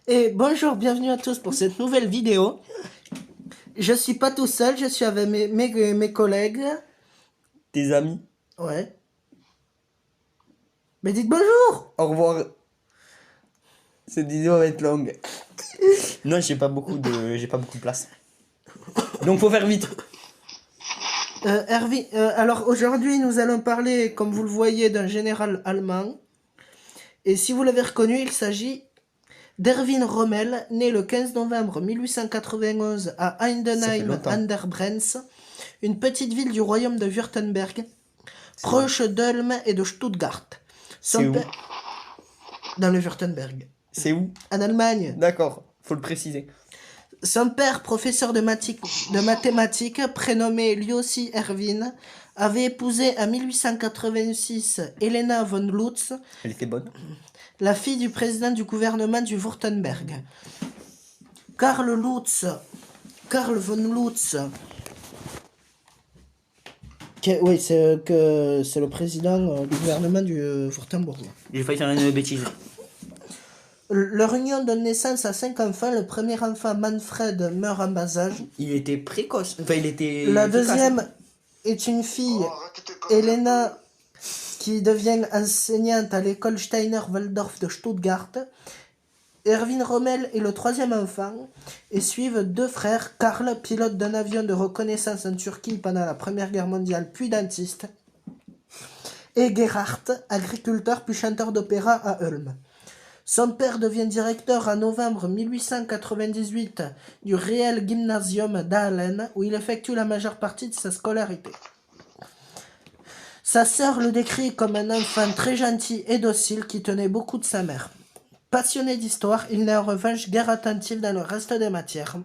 Et bonjour, bienvenue à tous pour cette nouvelle vidéo. Je suis pas tout seul, je suis avec mes collègues. Tes amis. Ouais. Mais dites bonjour! Au revoir. Cette vidéo va être longue. Non, j'ai pas beaucoup de place. Donc faut faire vite. Alors aujourd'hui, nous allons parler, comme vous le voyez, d'un général allemand. Et si vous l'avez reconnu, il s'agit d'Erwin Rommel, né le 15 novembre 1891 à Ça fait Heidenheim longtemps. an der Brenz, une petite ville du royaume de Württemberg, C'est proche d'Ulm et de Stuttgart. C'est où? Dans le Württemberg. C'est où? En Allemagne. D'accord, faut le préciser. Son père, professeur de mathématiques, prénommé lui aussi Erwin, avait épousé en 1886 Helena von Lutz, Elle était bonne. la fille du président du gouvernement du Württemberg. Karl von Lutz, oui, c'est le président du gouvernement du Württemberg. J'ai failli faire une bêtise. Leur union donne naissance à 5 enfants. Le premier enfant, Manfred, meurt en bas âge. Il était précoce. Enfin, il était. La efficace. deuxième est une fille, Helena, qui devient enseignante à l'école Steiner-Waldorf de Stuttgart. Erwin Rommel est le troisième enfant et suivent deux frères, Karl, pilote d'un avion de reconnaissance en Turquie pendant la Première Guerre mondiale, puis dentiste, et Gerhard, agriculteur puis chanteur d'opéra à Ulm. Son père devient directeur en novembre 1898 du Real Gymnasium d'Aalen, où il effectue la majeure partie de sa scolarité. Sa sœur le décrit comme un enfant très gentil et docile qui tenait beaucoup de sa mère. Passionné d'histoire, il n'est en revanche guère attentif dans le reste des matières.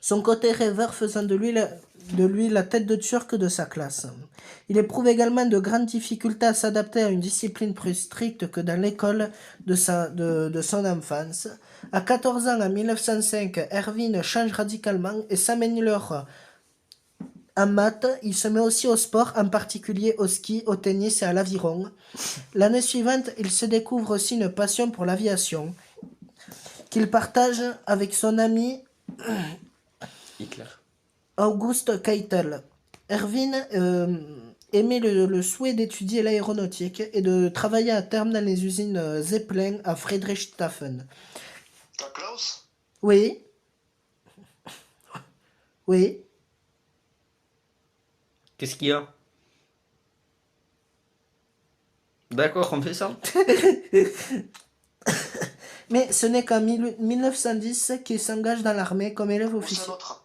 Son côté rêveur faisant de lui la tête de turc de sa classe. Il éprouve également de grandes difficultés à s'adapter à une discipline plus stricte que dans l'école de son enfance. À 14 ans, en 1905, Erwin change radicalement et s'améliore en maths. Il se met aussi au sport, en particulier au ski, au tennis et à l'aviron. L'année suivante, il se découvre aussi une passion pour l'aviation, qu'il partage avec son ami Hitler. August Keitel. Erwin aimait le souhait d'étudier l'aéronautique et de travailler à terme dans les usines Zeppelin à Friedrichshafen. T'as Klaus? Oui. Oui. Qu'est-ce qu'il y a? D'accord, on fait ça. Mais ce n'est qu'en 1910 qu'il s'engage dans l'armée comme élève Ou c'est officier. l'autre?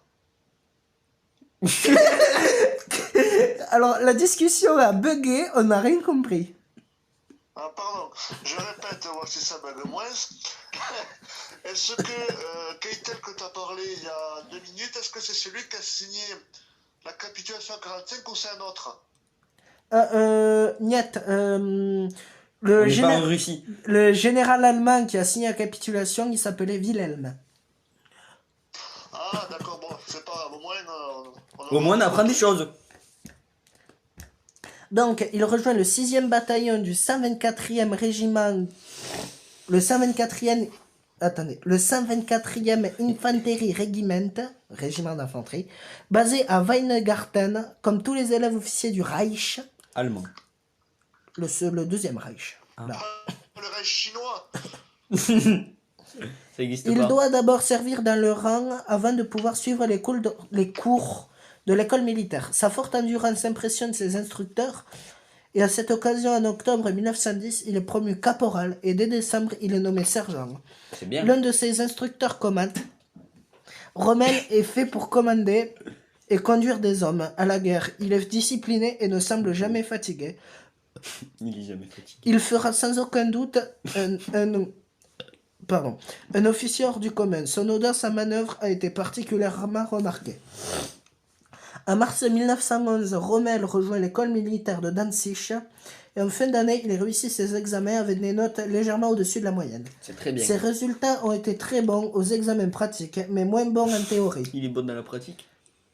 Alors, la discussion a bugué, on n'a rien compris. Ah, pardon, je répète, voir si ça bug moins. Est-ce que Keitel que t'as parlé il y a 2 minutes, est-ce que c'est celui qui a signé la capitulation à 45 ou c'est un autre? Niet, On n'est pas en Russie. le général allemand qui a signé la capitulation, il s'appelait Wilhelm. Ah, d'accord, bon, c'est pas grave, au moins Au moins, on apprend des choses. Donc, il rejoint le 6e bataillon du 124e régiment, le 124e Infanterie Regiment, régiment d'infanterie, basé à Weingarten, comme tous les élèves officiers du Reich, Allemand. le deuxième Reich. Là. le Reich chinois. Ça existe Il pas. doit d'abord servir dans le rang avant de pouvoir suivre les cours de l'école militaire. Sa forte endurance impressionne ses instructeurs et à cette occasion, en octobre 1910, il est promu caporal et dès décembre, il est nommé sergent. C'est bien. L'un de ses instructeurs commande. Rommel est fait pour commander et conduire des hommes à la guerre. Il est discipliné et ne semble jamais fatigué. Il est jamais fatigué. Il fera sans aucun doute un officier hors du commun. Son audace en manœuvre a été particulièrement remarquée. En mars 1911, Rommel rejoint l'école militaire de Danzig et en fin d'année, il réussit ses examens avec des notes légèrement au-dessus de la moyenne. C'est très bien. Ses résultats ont été très bons aux examens pratiques, mais moins bons en théorie. Il est bon dans la pratique.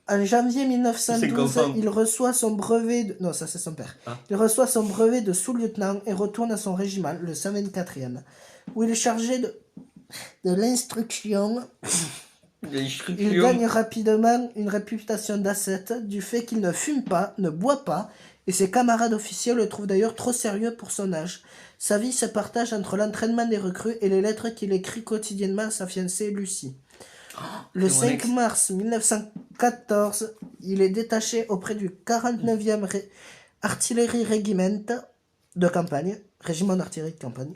En janvier 1912, il reçoit son brevet de... Non, ça c'est son père. Ah. Il reçoit son brevet de sous-lieutenant et retourne à son régiment, le 124e, où il est chargé de de l'instruction, Les il gagne rapidement une réputation d'ascète du fait qu'il ne fume pas, ne boit pas, et ses camarades officiers le trouvent d'ailleurs trop sérieux pour son âge. Sa vie se partage entre l'entraînement des recrues et les lettres qu'il écrit quotidiennement à sa fiancée Lucie. Le c'est mon 5 ex. mars 1914, il est détaché auprès du 49e Artillerie Regiment de campagne, régiment d'artillerie de campagne,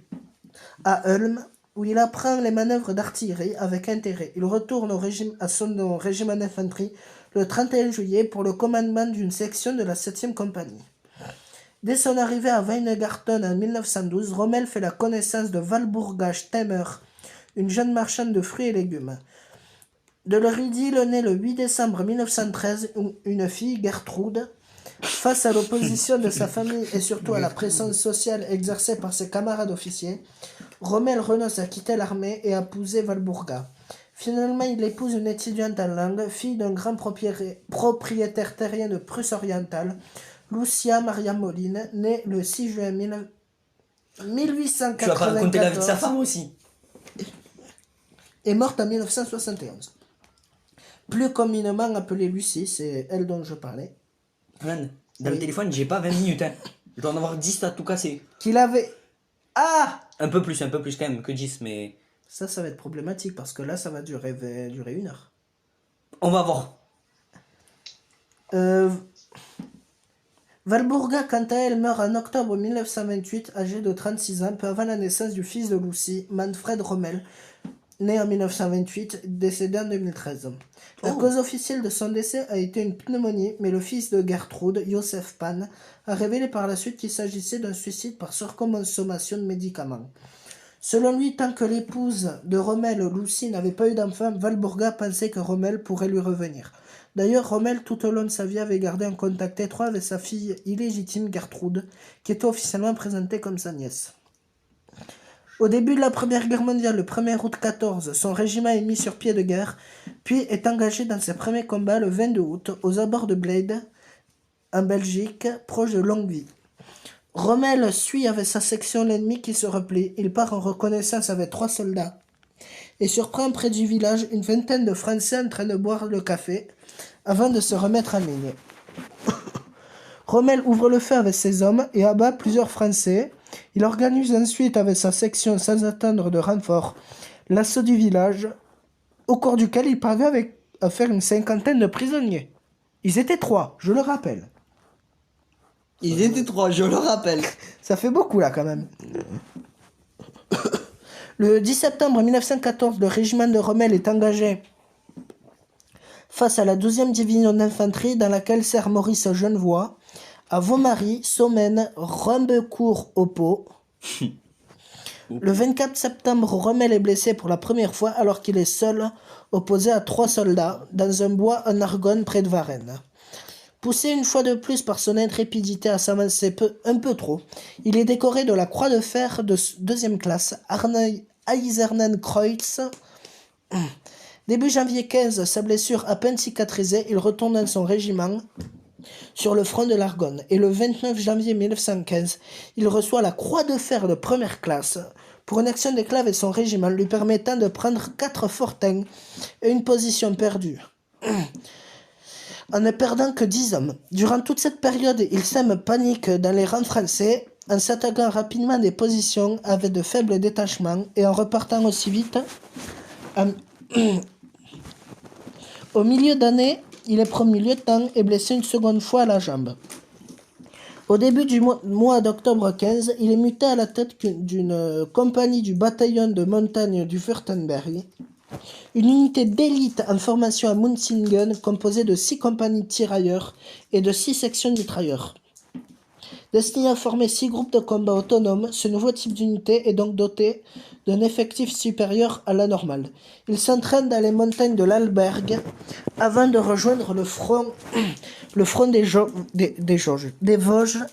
à Ulm, où il apprend les manœuvres d'artillerie avec intérêt. Il retourne à son régiment d'infanterie le 31 juillet pour le commandement d'une section de la 7e compagnie. Dès son arrivée à Weingarten en 1912, Rommel fait la connaissance de Walburga Stemmer, une jeune marchande de fruits et légumes. De leur idylle naît le 8 décembre 1913 une fille, Gertrude. Face à l'opposition de sa famille et surtout à la pression sociale exercée par ses camarades officiers, Rommel renonce à quitter l'armée et à épouser Walburga. Finalement, il épouse une étudiante en langue, fille d'un grand propriétaire terrien de Prusse orientale, Lucia Maria Moline, née le 6 juin 1894. Tu vas pas raconter la vie de sa femme aussi. Est morte en 1971. Plus communément appelée Lucie, c'est elle dont je parlais. Man, dans le téléphone, j'ai pas 20 minutes. Hein. Je dois en avoir 10 à tout casser. Qu'il avait... Ah! Un peu plus quand même que 10, mais... Ça va être problématique parce que là, ça va durer 1 heure. On va voir. Walburga, quant à elle, meurt en octobre 1928, âgée de 36 ans, peu avant la naissance du fils de Lucie, Manfred Rommel, né en 1928, décédé en 2013. La cause officielle de son décès a été une pneumonie, mais le fils de Gertrude, Joseph Pan, a révélé par la suite qu'il s'agissait d'un suicide par surconsommation de médicaments. Selon lui, tant que l'épouse de Rommel, Lucie, n'avait pas eu d'enfant, Walburga pensait que Rommel pourrait lui revenir. D'ailleurs, Rommel, tout au long de sa vie, avait gardé un contact étroit avec sa fille illégitime Gertrude, qui était officiellement présentée comme sa nièce. Au début de la Première Guerre mondiale, le 1er août 14, son régiment est mis sur pied de guerre, puis est engagé dans ses premiers combats le 22 août, aux abords de Bled, en Belgique, proche de Longwy. Rommel suit avec sa section l'ennemi qui se replie. Il part en reconnaissance avec 3 soldats et surprend près du village une vingtaine de Français en train de boire le café avant de se remettre en ligne. Rommel ouvre le feu avec ses hommes et abat plusieurs Français. Il organise ensuite avec sa section, sans attendre de renfort, l'assaut du village, au cours duquel il parvient à faire une 50aine de prisonniers. Ils étaient 3, je le rappelle. Ils étaient 3, je le rappelle. Ça fait beaucoup là quand même. Le 10 septembre 1914, le régiment de Rommel est engagé face à la 12e division d'infanterie dans laquelle sert Maurice Genevoix, à Vaumary, Sommène, Rumbecourt au Pau. Le 24 septembre, Rommel est blessé pour la première fois alors qu'il est seul, opposé à 3 soldats, dans un bois en Argonne près de Varennes. Poussé une fois de plus par son intrépidité à s'avancer un peu trop, il est décoré de la Croix de Fer de 2e classe, Eisernen-Kreuz. Début janvier 15, sa blessure à peine cicatrisée, il retourne dans son régiment sur le front de l'Argonne. Et le 29 janvier 1915, il reçoit la Croix de Fer de 1re classe pour une action d'éclat avec son régiment, lui permettant de prendre 4 fortins et une position perdue, en ne perdant que 10 hommes. Durant toute cette période, il sème panique dans les rangs français, en s'attaquant rapidement des positions avec de faibles détachements et en repartant aussi vite. Au milieu d'année, il est promu lieutenant et blessé une seconde fois à la jambe. Au début du mois d'octobre 15, il est muté à la tête d'une compagnie du bataillon de montagne du Württemberg, une unité d'élite en formation à Munzingen composée de 6 compagnies de tirailleurs et de 6 sections de mitrailleurs. Destiné à former 6 groupes de combat autonomes, ce nouveau type d'unité est donc doté d'un effectif supérieur à la normale. Il s'entraîne dans les montagnes de l'Albergue avant de rejoindre le front des Vosges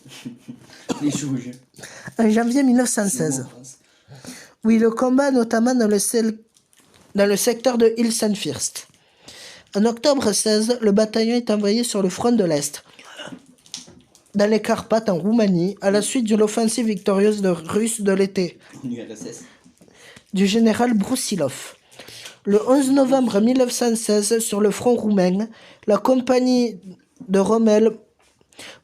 en janvier 1916, où il combat notamment dans le secteur de Ilsenfürst. En octobre 16, le bataillon est envoyé sur le front de l'Est, dans les Carpates en Roumanie, à la suite de l'offensive victorieuse russe de l'été. du général Broussilov. Le 11 novembre 1916, sur le front roumain, la compagnie de Rommel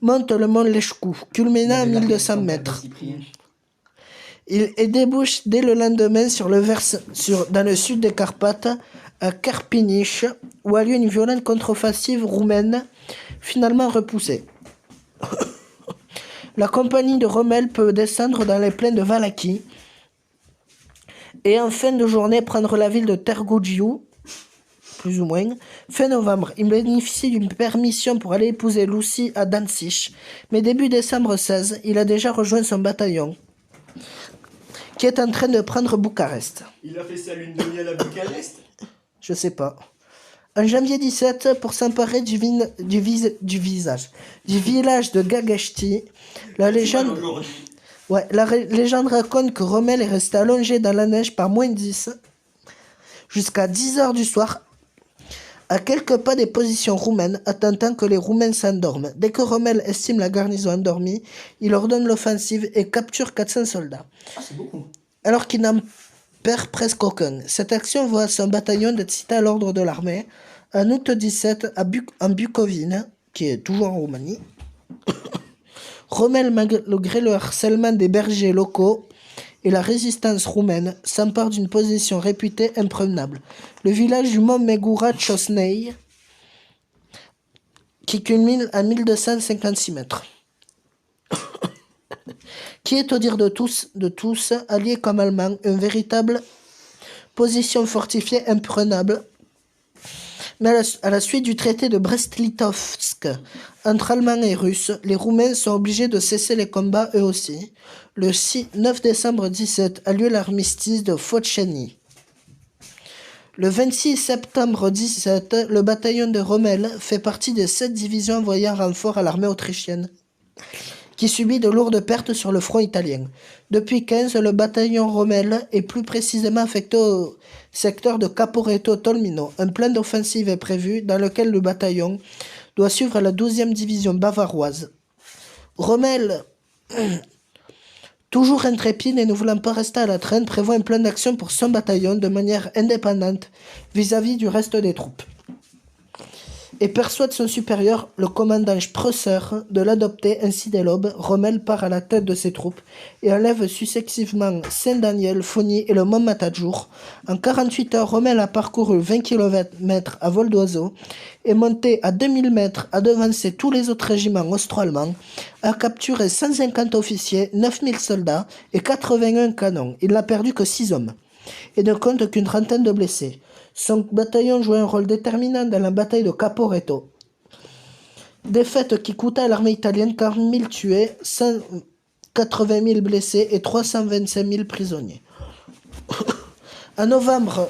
monte le mont Leșcu, culminant à 1200 mètres. Il débouche dès le lendemain dans le sud des Carpates, à Karpiniș, où a lieu une violente contre-offensive roumaine, finalement repoussée. La compagnie de Rommel peut descendre dans les plaines de Valachie et en fin de journée prendre la ville de Târgu, plus ou moins. Fin novembre, il bénéficie d'une permission pour aller épouser Lucie à Danzig, mais début décembre 16, il a déjà rejoint son bataillon, qui est en train de prendre Bucarest. Il a fait sa lune de miel à Bucarest? Je sais pas. En janvier 17, pour s'emparer du village de Gageshti, la légende raconte que Rommel est resté allongé dans la neige par moins 10 jusqu'à 10 heures du soir, à quelques pas des positions roumaines, attendant que les Roumains s'endorment. Dès que Rommel estime la garnison endormie, il ordonne l'offensive et capture 400 soldats. Ah, c'est beaucoup. Alors qu'il n'en perd presque aucun. Cette action voit son bataillon d'être cité à l'ordre de l'armée. En août 17, en Bucovine, qui est toujours en Roumanie, Rommel, malgré le harcèlement des bergers locaux et la résistance roumaine, s'empare d'une position réputée imprenable. Le village du mont Megura-Chosnei, qui culmine à 1256 mètres. Qui est, au dire de tous, alliés comme Allemands, une véritable position fortifiée imprenable. Mais à la suite du traité de Brest-Litovsk entre Allemands et Russes, les Roumains sont obligés de cesser les combats eux aussi. Le 9 décembre 17 a lieu l'armistice de Foceni. Le 26 septembre 17, le bataillon de Rommel fait partie des 7 divisions envoyées en renfort à l'armée autrichienne, qui subit de lourdes pertes sur le front italien. Depuis 15, le bataillon Rommel est plus précisément affecté au secteur de Caporetto-Tolmino. Un plan d'offensive est prévu dans lequel le bataillon doit suivre la 12e division bavaroise. Rommel, toujours intrépide et ne voulant pas rester à la traîne, prévoit un plan d'action pour son bataillon de manière indépendante vis-à-vis du reste des troupes, et persuade son supérieur, le commandant Spreusser, de l'adopter. Ainsi, dès l'aube, Rommel part à la tête de ses troupes et enlève successivement Saint-Daniel, Fogny et le mont Matadjour. En 48 heures, Rommel a parcouru 20 km à vol d'oiseau et monté à 2000 mètres à devancer tous les autres régiments austro-allemands, a capturé 150 officiers, 9000 soldats et 81 canons. Il n'a perdu que 6 hommes et ne compte qu'une trentaine de blessés. Son bataillon jouait un rôle déterminant dans la bataille de Caporetto. Défaite qui coûta à l'armée italienne 40 000 tués, 180 000 blessés et 325 000 prisonniers. En novembre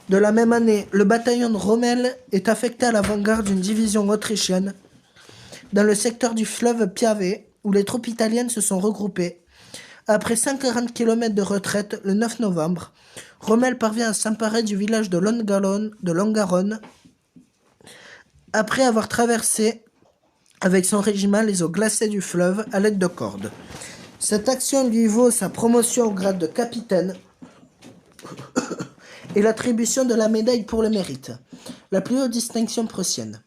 de la même année, le bataillon de Rommel est affecté à l'avant-garde d'une division autrichienne dans le secteur du fleuve Piave, où les troupes italiennes se sont regroupées. Après 140 km de retraite, le 9 novembre, Rommel parvient à s'emparer du village de Longarone après avoir traversé avec son régiment les eaux glacées du fleuve à l'aide de cordes. Cette action lui vaut sa promotion au grade de capitaine et l'attribution de la médaille pour le mérite, la plus haute distinction prussienne.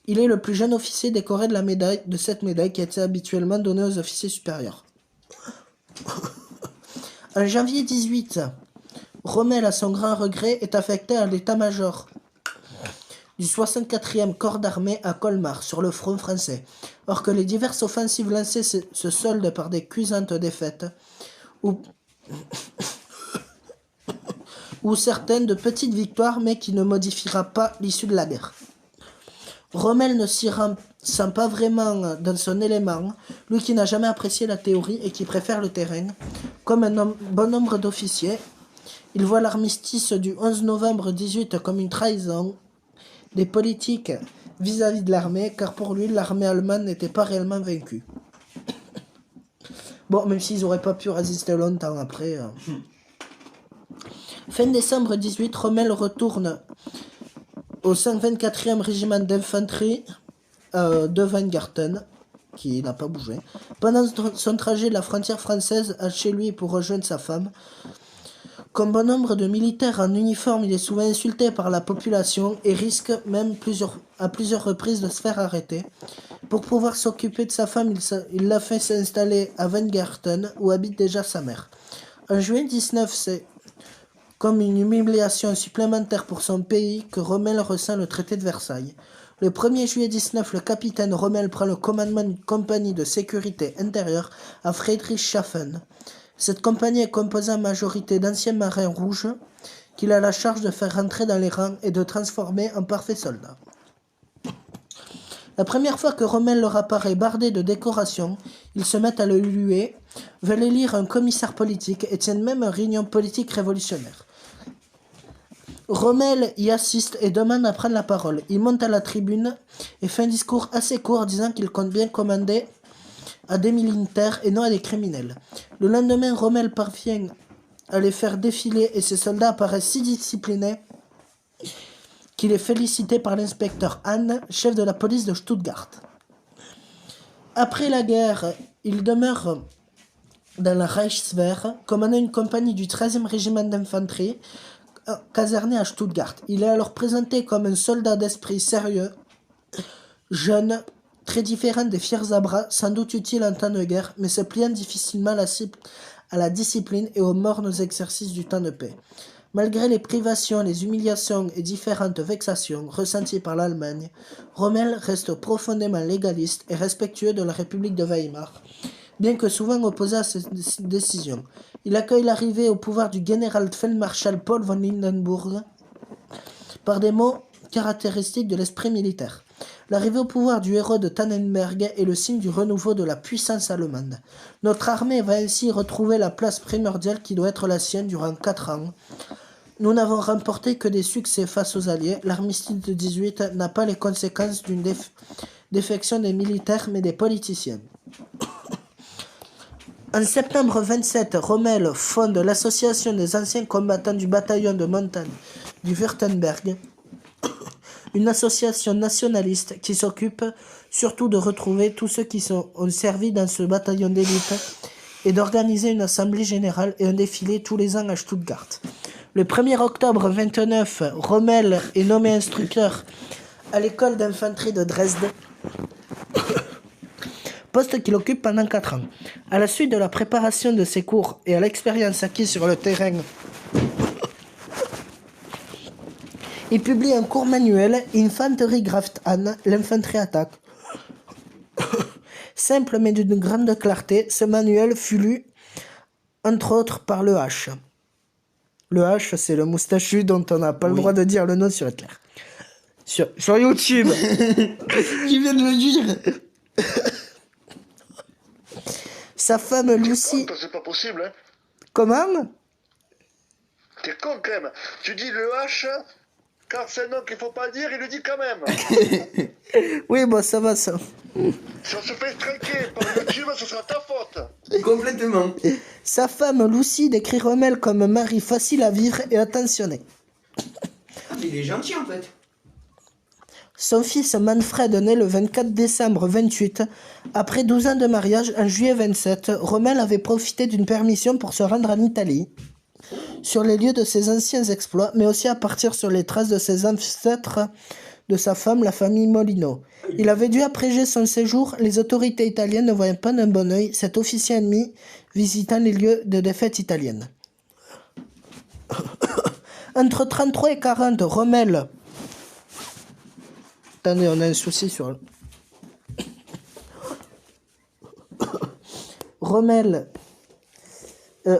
Il est le plus jeune officier décoré de cette médaille qui a été habituellement donnée aux officiers supérieurs. En janvier 18, Rommel, à son grand regret, est affecté à l'état-major du 64e corps d'armée à Colmar, sur le front français, or que les diverses offensives lancées se soldent par des cuisantes défaites, ou certaines de petites victoires, mais qui ne modifiera pas l'issue de la guerre. Rommel ne s'y sent pas vraiment dans son élément, lui qui n'a jamais apprécié la théorie et qui préfère le terrain. Comme un bon nombre d'officiers, il voit l'armistice du 11 novembre 18 comme une trahison des politiques vis-à-vis de l'armée, car pour lui, l'armée allemande n'était pas réellement vaincue. Bon, même s'ils n'auraient pas pu résister longtemps après. Fin décembre 18, Rommel retourne au 124e régiment d'infanterie de Weingarten, qui n'a pas bougé. Pendant son trajet de la frontière française à chez lui pour rejoindre sa femme, Comme bon nombre de militaires en uniforme, il est souvent insulté par la population et risque même à plusieurs reprises de se faire arrêter. Pour pouvoir s'occuper de sa femme, il l'a fait s'installer à Weingarten, où habite déjà sa mère. En juin 19, c'est comme une humiliation supplémentaire pour son pays que Rommel ressent le traité de Versailles. Le 1er juillet 19, le capitaine Rommel prend le commandement d'une compagnie de sécurité intérieure à Friedrichshafen. Cette compagnie est composée en majorité d'anciens marins rouges qu'il a la charge de faire rentrer dans les rangs et de transformer en parfaits soldats. La première fois que Rommel leur apparaît bardé de décorations, ils se mettent à le huer, veulent élire un commissaire politique et tiennent même une réunion politique révolutionnaire. Rommel y assiste et demande à prendre la parole. Il monte à la tribune et fait un discours assez court disant qu'il compte bien commander à des militaires et non à des criminels. Le lendemain, Rommel parvient à les faire défiler et ses soldats apparaissent si disciplinés qu'il est félicité par l'inspecteur Hahn, chef de la police de Stuttgart. Après la guerre, il demeure dans la Reichswehr, commandant une compagnie du 13e régiment d'infanterie, caserné à Stuttgart. Il est alors présenté comme un soldat d'esprit sérieux, jeune, très différent des fiers à bras, sans doute utile en temps de guerre, mais se pliant difficilement à la discipline et aux mornes exercices du temps de paix. Malgré les privations, les humiliations et différentes vexations ressenties par l'Allemagne, Rommel reste profondément légaliste et respectueux de la République de Weimar, bien que souvent opposé à ses décisions. Il accueille l'arrivée au pouvoir du général-feldmarschall Paul von Hindenburg par des mots caractéristiques de l'esprit militaire. L'arrivée au pouvoir du héros de Tannenberg est le signe du renouveau de la puissance allemande. Notre armée va ainsi retrouver la place primordiale qui doit être la sienne durant 4 ans. Nous n'avons remporté que des succès face aux Alliés. L'armistice de 18 n'a pas les conséquences d'une défection des militaires mais des politiciens. En septembre 27, Rommel fonde l'association des anciens combattants du bataillon de montagne du Württemberg, une association nationaliste qui s'occupe surtout de retrouver tous ceux qui ont servi dans ce bataillon d'élite et d'organiser une assemblée générale et un défilé tous les ans à Stuttgart. Le 1er octobre 29, Rommel est nommé instructeur à l'école d'infanterie de Dresde, poste qu'il occupe pendant 4 ans. À la suite de la préparation de ses cours et à l'expérience acquise sur le terrain, il publie un court manuel Infanterie greift an, l'infanterie attaque. Simple mais d'une grande clarté, ce manuel fut lu, entre autres, par le H. Le H, c'est le moustachu dont on n'a pas le droit de dire le nom sur Hitler. Sur YouTube. Tu viens de le dire. Sa femme Lucie... C'est pas possible, hein. Comment? T'es con quand même. Tu dis le H, car c'est un nom qu'il faut pas dire, il le dit quand même. Oui, bon, ça va, ça. Si on se fait trinquer par YouTube, ce sera ta faute. Complètement. Sa femme Lucie décrit Rommel comme un mari facile à vivre et attentionné. Il est gentil en fait. Son fils Manfred, né le 24 décembre 28, après 12 ans de mariage, en juillet 27, Rommel avait profité d'une permission pour se rendre en Italie, sur les lieux de ses anciens exploits, mais aussi à partir sur les traces de ses ancêtres, de sa femme, la famille Molino. Il avait dû abréger son séjour, les autorités italiennes ne voyant pas d'un bon œil cet officier ennemi visitant les lieux de défaite italienne. Entre 33 et 40, Rommel... Attendez, on a un souci sur... Rommel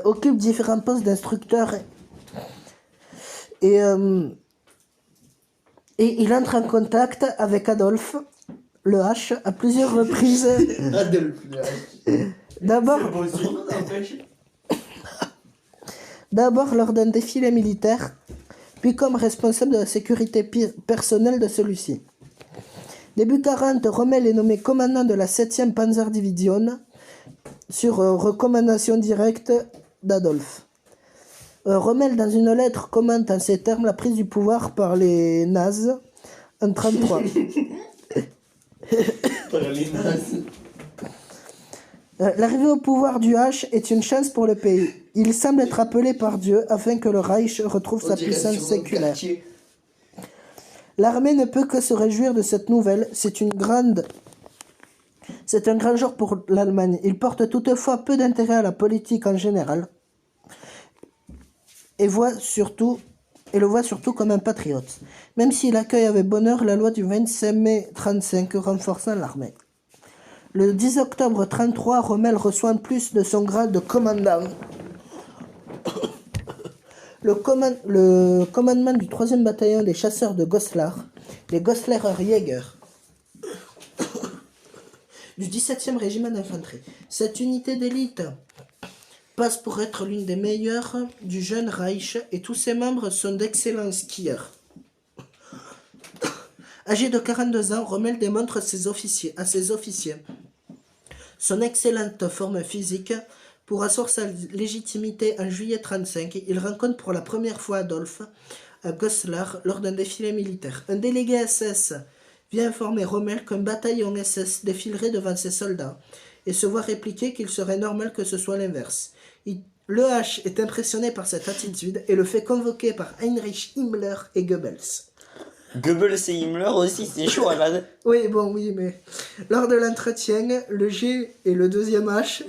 occupe différents postes d'instructeur et il entre en contact avec Adolphe, le H, à plusieurs reprises. D'abord lors d'un défilé militaire, puis comme responsable de la sécurité personnelle de celui-ci. Début 40, Rommel est nommé commandant de la 7e Panzerdivision sur recommandation directe d'Adolphe. Rommel, dans une lettre, commente en ces termes la prise du pouvoir par les nazis en 1933. L'arrivée au pouvoir du H est une chance pour le pays. Il semble être appelé par Dieu afin que le Reich retrouve On sa dirait puissance sur notre séculaire. quartier. L'armée ne peut que se réjouir de cette nouvelle. C'est un grand jour pour l'Allemagne. Il porte toutefois peu d'intérêt à la politique en général et le voit surtout comme un patriote, même s'il accueille avec bonheur la loi du 25 mai 1935 renforçant l'armée. Le 10 octobre 1933, Rommel reçoit en plus de son grade de commandant le commandement du 3e bataillon des chasseurs de Goslar, les Goslerer Jäger, du 17e régiment d'infanterie. Cette unité d'élite passe pour être l'une des meilleures du jeune Reich et tous ses membres sont d'excellents skieurs. Âgé de 42 ans, Rommel démontre à ses officiers son excellente forme physique. Pour assurer sa légitimité en juillet 1935, il rencontre pour la première fois Adolphe à Goslar lors d'un défilé militaire. Un délégué SS vient informer Rommel qu'un bataillon SS défilerait devant ses soldats et se voit répliquer qu'il serait normal que ce soit l'inverse. Le H est impressionné par cette attitude et le fait convoquer par Heinrich Himmler et Goebbels. Goebbels et Himmler aussi, c'est chaud, Alan. Oui, mais lors de l'entretien, le G et le deuxième H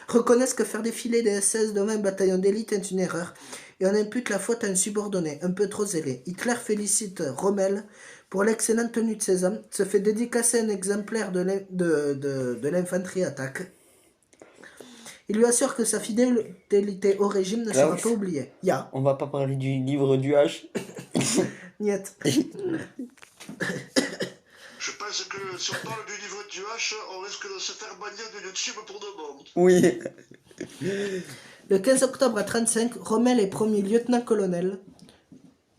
reconnaissent que faire défiler des SS devant un bataillon d'élite est une erreur et on impute la faute à un subordonné, un peu trop zélé. Hitler félicite Rommel pour l'excellente tenue de ses hommes, se fait dédicacer un exemplaire de l'infanterie attaque. Il lui assure que sa fidélité au régime ne sera pas oubliée. On va pas parler du livre du H. Niet. Je pense que si on parle du niveau du H, on risque de se faire bannir de YouTube pour de bon. Oui. Le 15 octobre 1935, Rommel est promu lieutenant-colonel,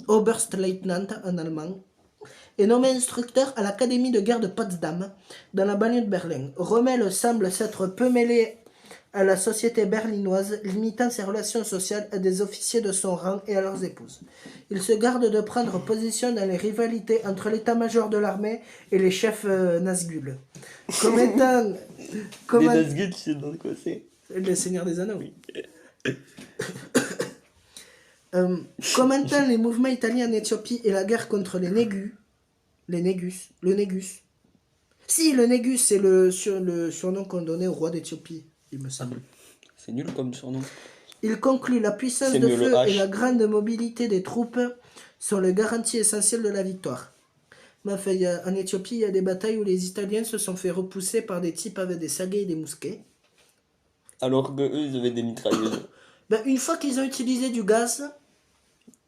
Oberstleutnant en allemand, et nommé instructeur à l'académie de guerre de Potsdam, dans la banlieue de Berlin. Rommel semble s'être peu mêlé à la société berlinoise, limitant ses relations sociales à des officiers de son rang et à leurs épouses. Il se garde de prendre position dans les rivalités entre l'état-major de l'armée et les chefs Nazgûl. Comme étant... Les Nazgûl, tu sais dans quoi c'est? Le Seigneur des Anneaux, oui. Commentant les mouvements italiens en Éthiopie et la guerre contre le Négus. Si, le Négus, c'est le surnom qu'on donnait au roi d'Éthiopie, il me semble. C'est nul comme surnom. Il conclut la puissance de feu et la grande mobilité des troupes sont les garanties essentielles de la victoire. Mais enfin, en Éthiopie, il y a des batailles où les Italiens se sont fait repousser par des types avec des saguets et des mousquets. Alors que eux, ils avaient des mitrailleuses. Une fois qu'ils ont utilisé du gaz,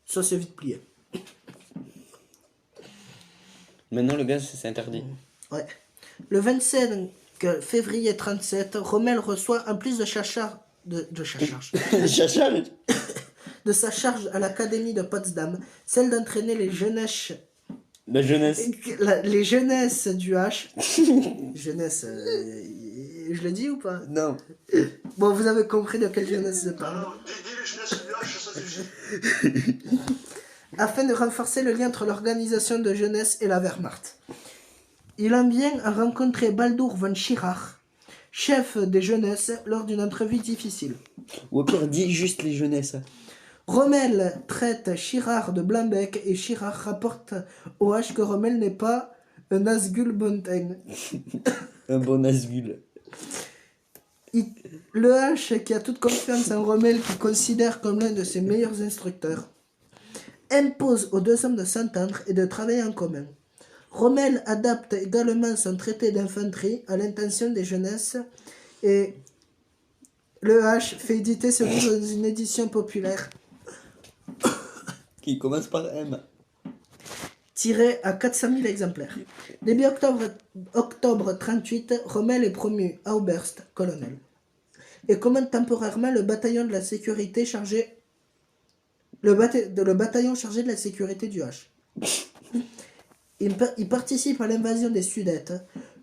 ça s'est vite plié. Maintenant, le gaz, c'est interdit. Ouais. Le 25 février 1937, Rommel reçoit en plus de sa charge à l'académie de Potsdam, celle d'entraîner les jeunesses. La jeunesse. Les jeunesses du H. Jeunesse, je le dis ou pas? Non. Bon, vous avez compris de quelle jeunesse je parle. Alors, dis les jeunesses du H, ça suffit. Afin de renforcer le lien entre l'organisation de jeunesse et la Wehrmacht. Il en vient à rencontrer Baldur von Schirach, chef des jeunesses, lors d'une entrevue difficile. Ou au pire, dis juste les jeunesses. Rommel traite Schirach de blanc-bec et Schirach rapporte au H que Rommel n'est pas un Nazgûl Bontain. Un bon Nazgûl. Le H, qui a toute confiance en Rommel, qui considère comme l'un de ses meilleurs instructeurs, impose aux deux hommes de s'entendre et de travailler en commun. Rommel adapte également son traité d'infanterie à l'intention des jeunesses et le H fait éditer ce livre dans une édition populaire Qui commence par M. tiré à 400 000 exemplaires. Début octobre 1938, Rommel est promu à Oberst, colonel, et commande temporairement le bataillon de la sécurité chargé le bataillon chargé de la sécurité du H. Il participe à l'invasion des Sudètes.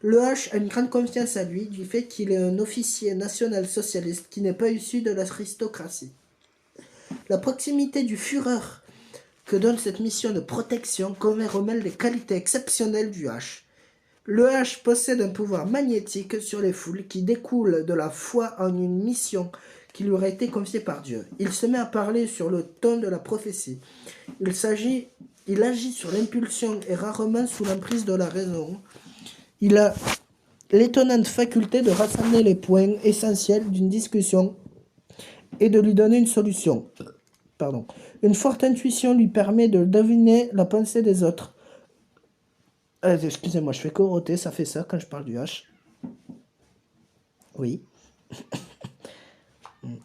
Le H a une grande confiance à lui du fait qu'il est un officier national-socialiste qui n'est pas issu de l'aristocratie. La proximité du Führer que donne cette mission de protection convainc Rommel des qualités exceptionnelles du H. Le H possède un pouvoir magnétique sur les foules qui découle de la foi en une mission qui lui aurait été confiée par Dieu. Il se met à parler sur le ton de la prophétie. Il agit sur l'impulsion et rarement sous l'emprise de la raison. Il a l'étonnante faculté de rassembler les points essentiels d'une discussion et de lui donner une solution. Une forte intuition lui permet de deviner la pensée des autres. Excusez-moi, je fais coroter, ça fait ça quand je parle du H. Oui.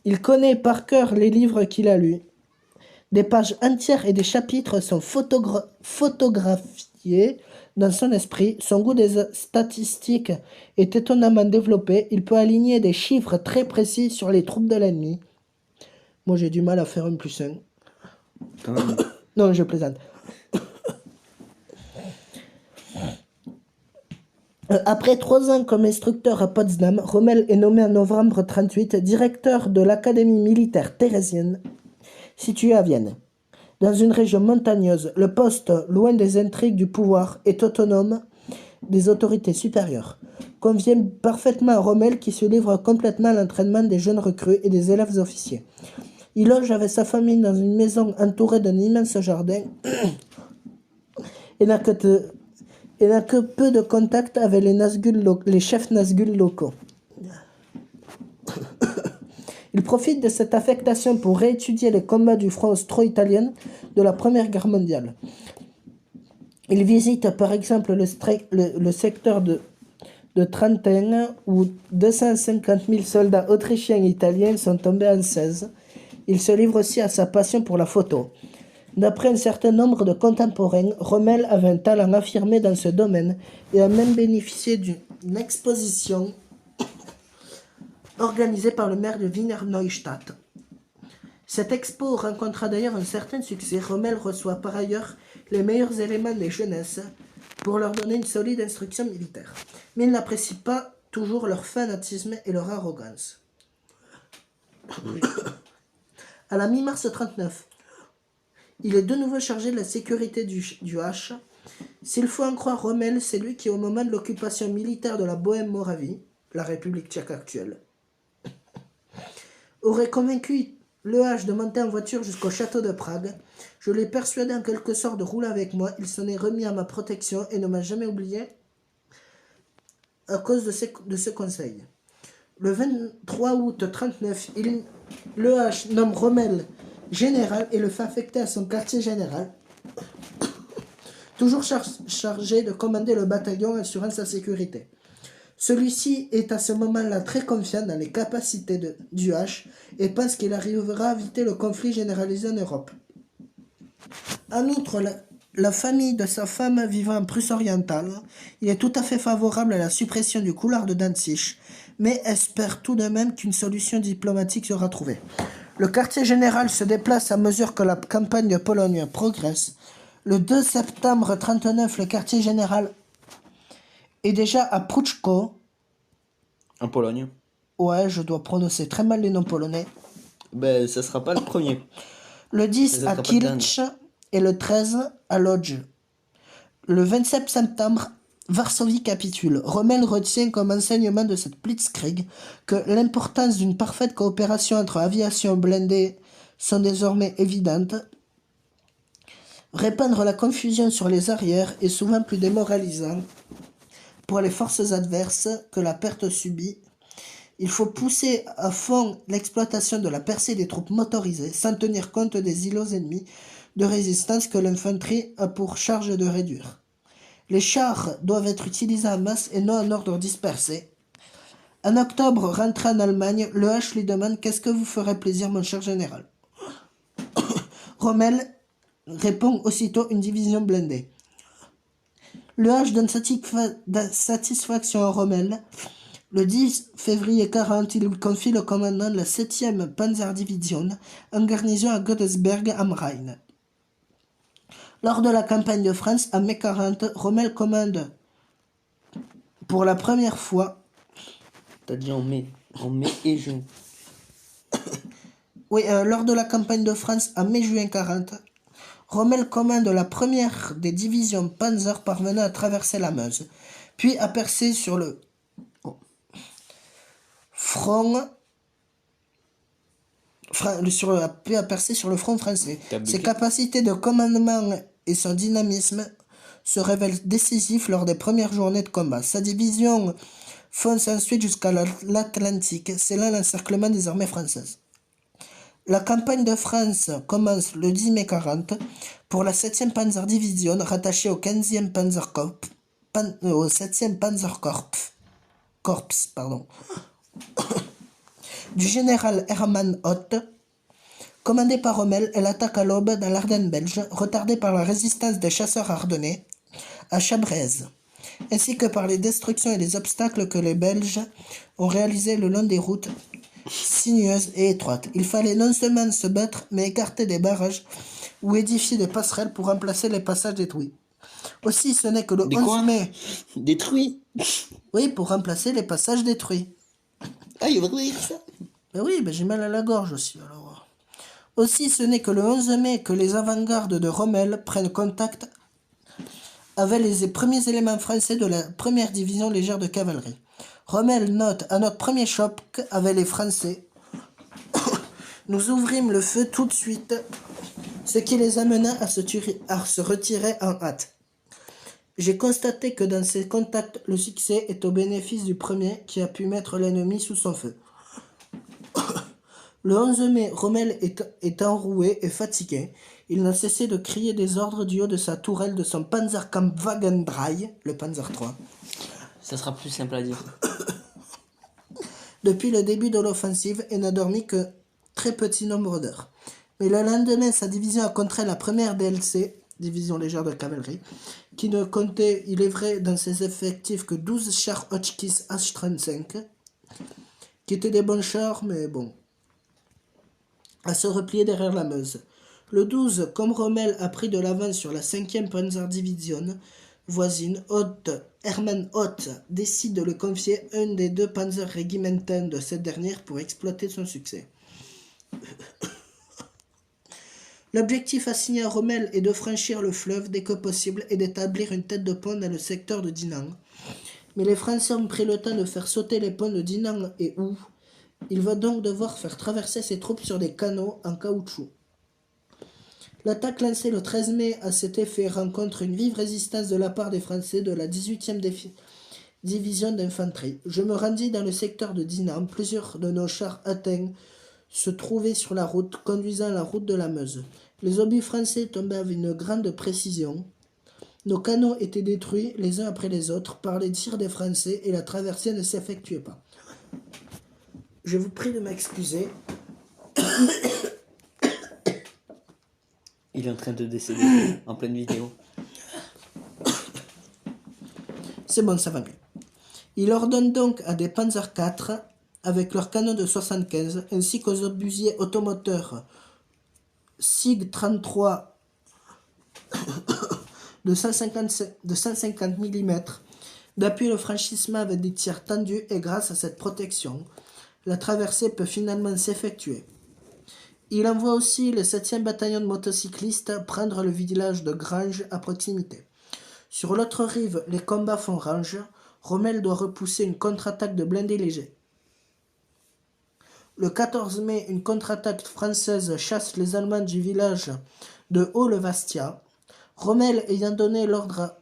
Il connaît par cœur les livres qu'il a lus. Des pages entières et des chapitres sont photographiés dans son esprit. Son goût des statistiques est étonnamment développé. Il peut aligner des chiffres très précis sur les troupes de l'ennemi. Moi, j'ai du mal à faire un plus un. Non, je plaisante. Après 3 ans comme instructeur à Potsdam, Rommel est nommé en novembre 1938 directeur de l'Académie militaire thérésienne, située à Vienne. Dans une région montagneuse, le poste, loin des intrigues du pouvoir, est autonome des autorités supérieures. Convient parfaitement à Rommel qui se livre complètement à l'entraînement des jeunes recrues et des élèves officiers. Il loge avec sa famille dans une maison entourée d'un immense jardin et n'a que peu de contact avec les chefs Nazgûl locaux. Il profite de cette affectation pour réétudier les combats du front austro-italien de la Première Guerre mondiale. Il visite par exemple le secteur de Trentin où 250 000 soldats autrichiens et italiens sont tombés en 16. Il se livre aussi à sa passion pour la photo. D'après un certain nombre de contemporains, Rommel avait un talent affirmé dans ce domaine et a même bénéficié d'une exposition organisée par le maire de Wiener Neustadt. Cette expo rencontra d'ailleurs un certain succès. Rommel reçoit par ailleurs les meilleurs éléments des jeunesses pour leur donner une solide instruction militaire. Mais il n'apprécie pas toujours leur fanatisme et leur arrogance. À la mi-mars 1939, il est de nouveau chargé de la sécurité du H. S'il faut en croire Rommel, c'est lui qui, au moment de l'occupation militaire de la Bohême-Moravie, la République tchèque actuelle, aurait convaincu le H de monter en voiture jusqu'au château de Prague. Je l'ai persuadé en quelque sorte de rouler avec moi. Il s'en est remis à ma protection et ne m'a jamais oublié à cause de ce conseil. Le 23 août 1939, le H nomme Rommel général et le fait affecter à son quartier général, toujours chargé de commander le bataillon assurant sa sécurité. Celui-ci est à ce moment-là très confiant dans les capacités du H et pense qu'il arrivera à éviter le conflit généralisé en Europe. En outre, la famille de sa femme vivant en Prusse orientale, il est tout à fait favorable à la suppression du couloir de Danzig, mais espère tout de même qu'une solution diplomatique sera trouvée. Le quartier général se déplace à mesure que la campagne de Pologne progresse. Le 2 septembre 1939, le quartier général est déjà à Pruszczo. En Pologne. Ouais, je dois prononcer très mal les noms polonais. Ben, ça sera pas le premier. Le 10 à Kielce et le 13 à Lodz. Le 27 septembre, Varsovie capitule. Rommel retient comme enseignement de cette blitzkrieg que l'importance d'une parfaite coopération entre aviation et blindés sont désormais évidentes. Répandre la confusion sur les arrières est souvent plus démoralisant pour les forces adverses que la perte subie. Il faut pousser à fond l'exploitation de la percée des troupes motorisées sans tenir compte des îlots ennemis de résistance que l'infanterie a pour charge de réduire. Les chars doivent être utilisés en masse et non en ordre dispersé. En octobre, rentré en Allemagne, le H lui demande « Qu'est-ce que vous ferait plaisir, mon cher général ?» Rommel répond aussitôt une division blindée. Le H donne satisfaction à Rommel. Le 10 février 1940, il lui confie le commandement de la 7e Panzerdivision en garnison à Godesberg am Rhein. Lors de la campagne de France, en mai 1940, Rommel commande pour la première fois. T'as dit en mai et juin. Oui, lors de la campagne de France en mai-juin 1940, Rommel commande la première des divisions Panzer parvenant à traverser la Meuse. puis a percé sur le front puis a percé sur le front français. Ses capacités de commandement et son dynamisme se révèlent décisifs lors des premières journées de combat. Sa division fonce ensuite jusqu'à l'Atlantique, scellant l'encerclement des armées françaises. La campagne de France commence le 10 mai 40 pour la 7e Panzerdivision rattachée au 15e Panzerkorps, au 7e Panzerkorps, du général Hermann Hoth. Commandée par Rommel, elle attaque à l'aube dans l'Ardenne belge, retardée par la résistance des chasseurs ardennais à Chabrez, ainsi que par les destructions et les obstacles que les Belges ont réalisés le long des routes sinueuses et étroites. Il fallait non seulement se battre, mais écarter des barrages ou édifier des passerelles pour remplacer les passages détruits. Aussi, ce n'est que le 11 mai... Détruit? Oui, pour remplacer les passages détruits. Ah, il va dire ça? Ben oui, j'ai mal à la gorge aussi, alors... Aussi, ce n'est que le 11 mai que les avant-gardes de Rommel prennent contact avec les premiers éléments français de la première division légère de cavalerie. Rommel note: à notre premier choc avec les Français, nous ouvrîmes le feu tout de suite, ce qui les amena à se retirer en hâte. J'ai constaté que dans ces contacts, le succès est au bénéfice du premier qui a pu mettre l'ennemi sous son feu. Le 11 mai, Rommel est enroué et fatigué. Il n'a cessé de crier des ordres du haut de sa tourelle de son Panzerkampfwagen 3, le Panzer 3. Ça sera plus simple à dire. Depuis le début de l'offensive et n'a dormi que très petit nombre d'heures. Mais le lendemain, sa division a contré la première DLC, division légère de cavalerie, qui ne comptait, il est vrai, dans ses effectifs que 12 chars Hotchkiss H-35, qui étaient des bons chars, mais bon, à se replier derrière la Meuse. Le 12, comme Rommel a pris de l'avance sur la 5e Panzerdivision voisine, Hermann Hoth décide de lui confier un des 2 Panzerregimenten de cette dernière pour exploiter son succès. L'objectif assigné à Rommel est de franchir le fleuve dès que possible et d'établir une tête de pont dans le secteur de Dinant. Mais les Français ont pris le temps de faire sauter les ponts de Dinant et Hou. Il va donc devoir faire traverser ses troupes sur des canaux en caoutchouc. L'attaque lancée le 13 mai à cet effet rencontre une vive résistance de la part des Français de la 18e division d'infanterie. Je me rendis dans le secteur de Dinant. Plusieurs de nos chars atteints se trouvaient sur la route conduisant à la route de la Meuse. Les obus français tombaient avec une grande précision. Nos canaux étaient détruits les uns après les autres par les tirs des Français et la traversée ne s'effectuait pas. Je vous prie de m'excuser. Il est en train de décéder en pleine vidéo. C'est bon, ça va mieux. Il ordonne donc à des Panzer IV, avec leurs canons de 75, ainsi qu'aux obusiers automoteurs SIG 33 de 150 mm, d'appuyer le franchissement avec des tirs tendus, et grâce à cette protection, la traversée peut finalement s'effectuer. Il envoie aussi le 7e bataillon de motocyclistes prendre le village de Grange à proximité. Sur l'autre rive, les combats font rage. Rommel doit repousser une contre-attaque de blindés légers. Le 14 mai, une contre-attaque française chasse les Allemands du village de Haut-le-Vastia. Rommel ayant donné l'ordre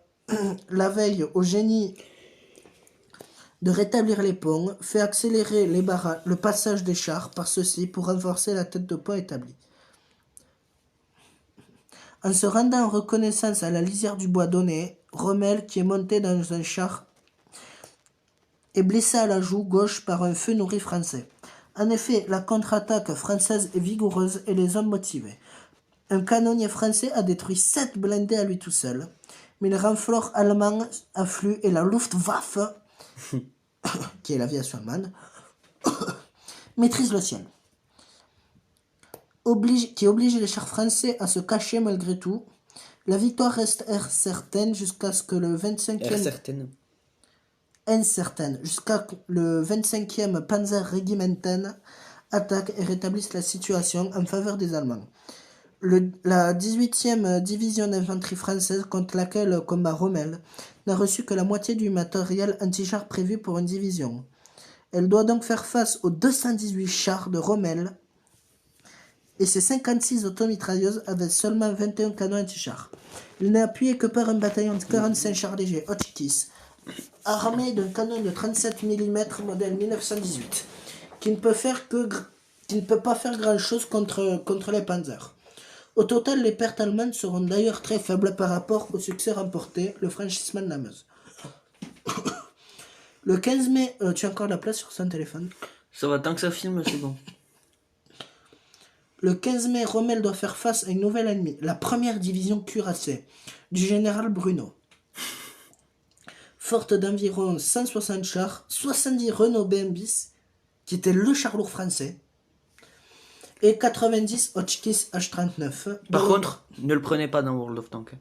la veille au génie de rétablir les ponts, fait accélérer le passage des chars par ceux-ci pour renforcer la tête de pont établie. En se rendant en reconnaissance à la lisière du bois donné, Rommel, qui est monté dans un char, est blessé à la joue gauche par un feu nourri français. En effet, la contre-attaque française est vigoureuse et les hommes motivés. Un canonnier français a détruit 7 blindés à lui tout seul, mais les renforts allemands affluent et la Luftwaffe, qui est l'aviation allemande, maîtrise le ciel, qui oblige les chars français à se cacher malgré tout. La victoire reste incertaine jusqu'à ce que le 25e Panzerregimenten attaque et rétablisse la situation en faveur des Allemands. La 18e division d'infanterie française, contre laquelle combat Rommel, n'a reçu que la moitié du matériel anti-char prévu pour une division. Elle doit donc faire face aux 218 chars de Rommel et ses 56 automitrailleuses avec seulement 21 canons anti-chars. Il n'est appuyé que par un bataillon de 45 chars légers Hotchkiss, armé d'un canon de 37 mm modèle 1918, qui ne peut pas faire grand-chose contre les Panzers. Au total, les pertes allemandes seront d'ailleurs très faibles par rapport au succès remporté, le franchissement de la Meuse. Le 15 mai, tu as encore la place sur son téléphone. Ça va, tant que ça filme, c'est bon. Le 15 mai, Rommel doit faire face à une nouvelle ennemie, la première division cuirassée du général Bruno. Forte d'environ 160 chars, 70 Renault BM-bis, qui était le char lourd français, et 90 Hotchkiss H39. Par contre, ne le prenez pas dans World of Tanks.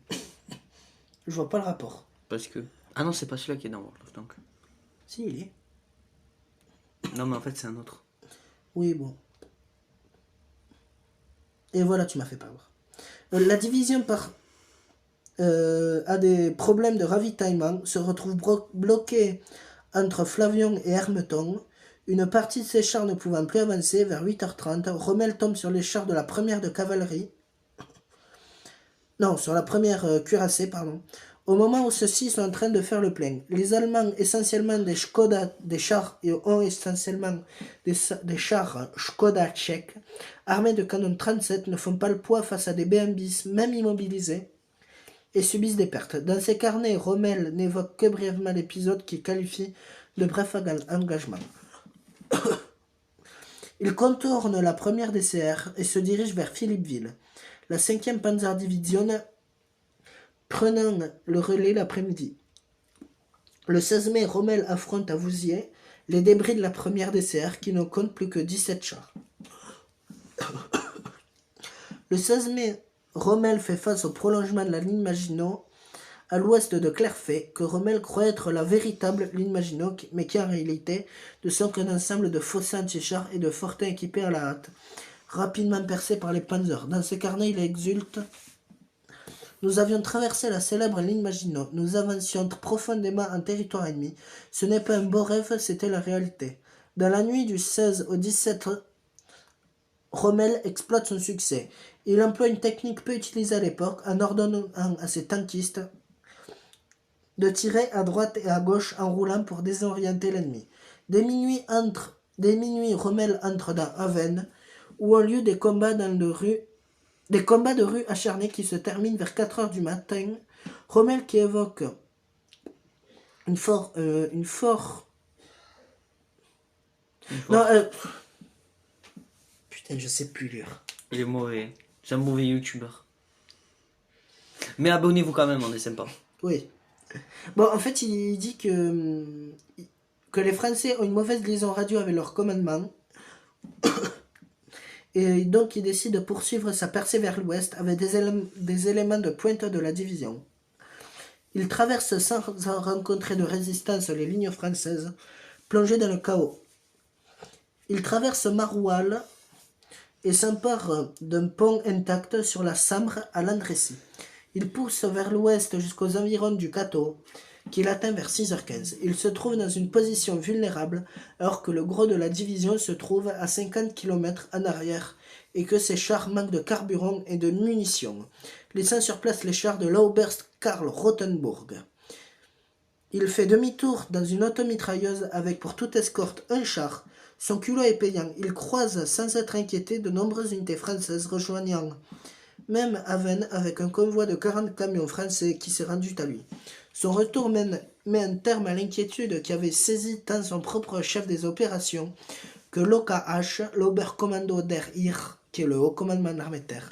Je vois pas le rapport. Parce que... Ah non, c'est pas celui-là qui est dans World of Tanks. Si, il est. Non, mais en fait, c'est un autre. Oui, bon. Et voilà, tu m'as fait peur. La division a des problèmes de ravitaillement, se retrouve bloquée entre Flavion et Hermeton. Une partie de ses chars ne pouvant plus avancer, vers 8h30, Rommel tombe sur les chars de la première de cavalerie. Non, sur la première cuirassée, pardon. Au moment où ceux-ci sont en train de faire le plein, les Allemands, essentiellement des chars et ont essentiellement des chars Skoda tchèques, armés de canons 37, ne font pas le poids face à des BM-bis, même immobilisés, et subissent des pertes. Dans ses carnets, Rommel n'évoque que brièvement l'épisode qu'il qualifie de bref engagement. Il contourne la première DCR et se dirige vers Philippeville. La 5e Panzerdivision prenant le relais l'après-midi. Le 16 mai, Rommel affronte à Vouziers les débris de la première DCR qui ne compte plus que 17 chars. Le 16 mai, Rommel fait face au prolongement de la ligne Maginot à l'ouest de Clerfay, que Rommel croit être la véritable ligne Maginot, mais qui en réalité ne sont qu'un ensemble de fossés anti-chars et de fortins équipés à la hâte, rapidement percés par les Panzers. Dans ses carnets, il exulte. Nous avions traversé la célèbre ligne Maginot. Nous avancions profondément en territoire ennemi. Ce n'est pas un beau rêve, c'était la réalité. Dans la nuit du 16 au 17, Rommel exploite son succès. Il emploie une technique peu utilisée à l'époque en ordonnant à ses tankistes de tirer à droite et à gauche en roulant pour désorienter l'ennemi. Dès minuit, Rommel entre dans Aven, où ont lieu des combats de rue acharnés qui se terminent vers 4h du matin. Rommel qui évoque Putain, je sais plus lire. Il est mauvais. C'est un mauvais youtubeur. Mais abonnez-vous quand même, on est sympa. Oui. Bon, en fait, il dit que les Français ont une mauvaise liaison radio avec leur commandement. Et donc, il décide de poursuivre sa percée vers l'ouest avec des éléments de pointe de la division. Il traverse sans rencontrer de résistance les lignes françaises, plongé dans le chaos. Il traverse Maroual et s'empare d'un pont intact sur la Sambre à Landrécy. Il pousse vers l'ouest jusqu'aux environs du Cateau, qu'il atteint vers 6h15. Il se trouve dans une position vulnérable, alors que le gros de la division se trouve à 50 km en arrière et que ses chars manquent de carburant et de munitions, laissant sur place les chars de l'Oberst Karl Rothenburg. Il fait demi-tour dans une automitrailleuse avec pour toute escorte un char. Son culot est payant. Il croise sans être inquiété de nombreuses unités françaises rejoignant même Aven avec un convoi de 40 camions français qui s'est rendu à lui. Son retour met un terme à l'inquiétude qui avait saisi tant son propre chef des opérations que l'OKH, l'Oberkommando der Heer, qui est le haut commandement de l'armée de terre.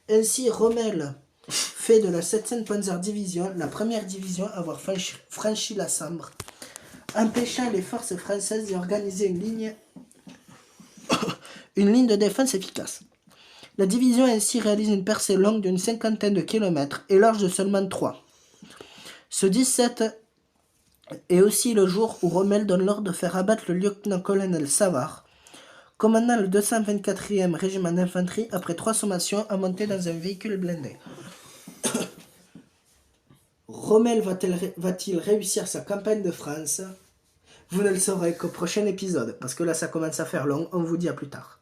Ainsi, Rommel fait de la 7e Panzerdivision la première division à avoir franchi la Sambre, empêchant les forces françaises d'y organiser une ligne de défense efficace. La division ainsi réalise une percée longue d'une 50aine de kilomètres et large de seulement 3. Ce 17 est aussi le jour où Rommel donne l'ordre de faire abattre le lieutenant-colonel Savard, commandant le 224e régiment d'infanterie après 3 sommations à monter dans un véhicule blindé. Rommel va-t-il réussir sa campagne de France? Vous ne le saurez qu'au prochain épisode, parce que là ça commence à faire long. On vous dit à plus tard.